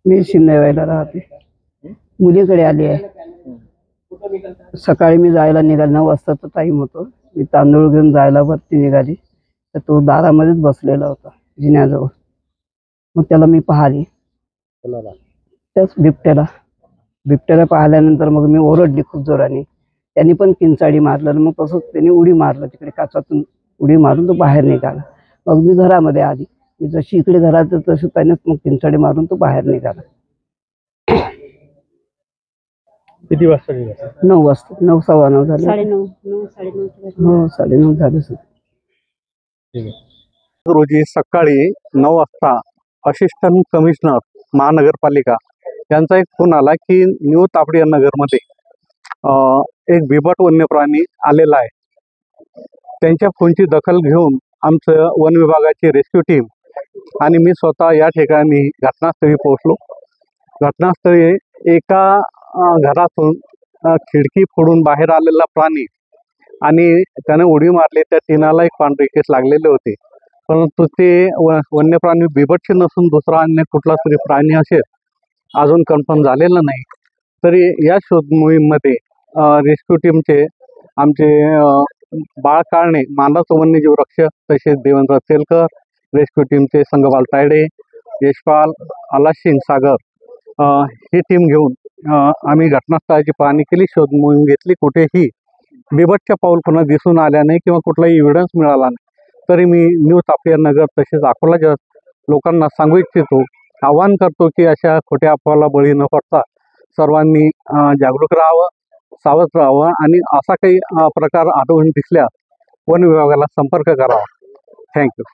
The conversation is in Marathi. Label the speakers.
Speaker 1: मी शिंदेवाडीला राहते. मुलीकडे आली आहे. सकाळी मी जायला निघाली, 9 वाजताचा टाइम होतो. मी तांदूळ घेऊन जायला वरती निघाली तर तो दारामध्येच बसलेला होता जिन्याजवळ. मग त्याला मी पाहिली, त्याच बिबट्याला पाहिल्यानंतर मग मी ओरडली खूप जोराने. त्यांनी पण किंचाळी मारलं. मग तसंच त्यांनी उडी मारलं, तिकडे काचातून उडी मारून तो बाहेर निघाला. मग मी घरामध्ये आली. मी जशी इकडे घरात तशी त्यानेच मग किंचाळी मारून तो बाहेर निघाला.
Speaker 2: किती वाजता निघाला?
Speaker 1: 9 वाजता, 9 सव्वा 9 झाले.
Speaker 3: 9:30
Speaker 1: हो, 9:30 झाले.
Speaker 2: ठीक आहे. रोजी सकाळी 9 वाजता असिस्टंट कमिशनर महानगरपालिका यांचा एक फोन आला की न्यू तापडिया नगरमध्ये एक बिबट वन्य प्राणी आलेला आहे. त्यांच्या फोनची दखल घेऊन आमचं वन विभागाची रेस्क्यू टीम आणि मी स्वतः या ठिकाणी घटनास्थळी पोहोचलो. घटनास्थळी एका घरातून खिडकी फोडून बाहेर आलेला प्राणी आणि त्याने उडी मारली. त्या टिनाला एक पांढरे केस लागलेले होते, परंतु ते वन्य प्राणी बिबटचे नसून दुसरा अन्य कुठला तरी प्राणी असेल, अजून कन्फर्म झालेलं नाही. तरी या शोध मोहीममध्ये रेस्क्यू टीमचे आमचे बाळ काळणे मानस वन्यजीव रक्षक, तसेच देवेंद्र तेलकर, रेस्क्यू टीमचे संगपाल तायडे, यशपाल अलासिंग सागर ही टीम घेऊन आम्ही घटनास्थळाची पाहणी केली, शोध मोहीम घेतली. कुठेही बिबटच्या पाऊल पुन्हा दिसून आल्या नाही किंवा कुठलाही एव्हिडन्स मिळाला नाही. तरी मी न्यू तापडिया नगर तसेच अकोला लोकांना सांगू इच्छितो, आवाहन करतो की अशा खोट्या अफवाला बळी न पडता सर्वांनी जागरूक राहावं, सावध राहावं आणि असा काही प्रकार आढळून दिसल्यास वन विभागाला संपर्क करावा. थँक्यू.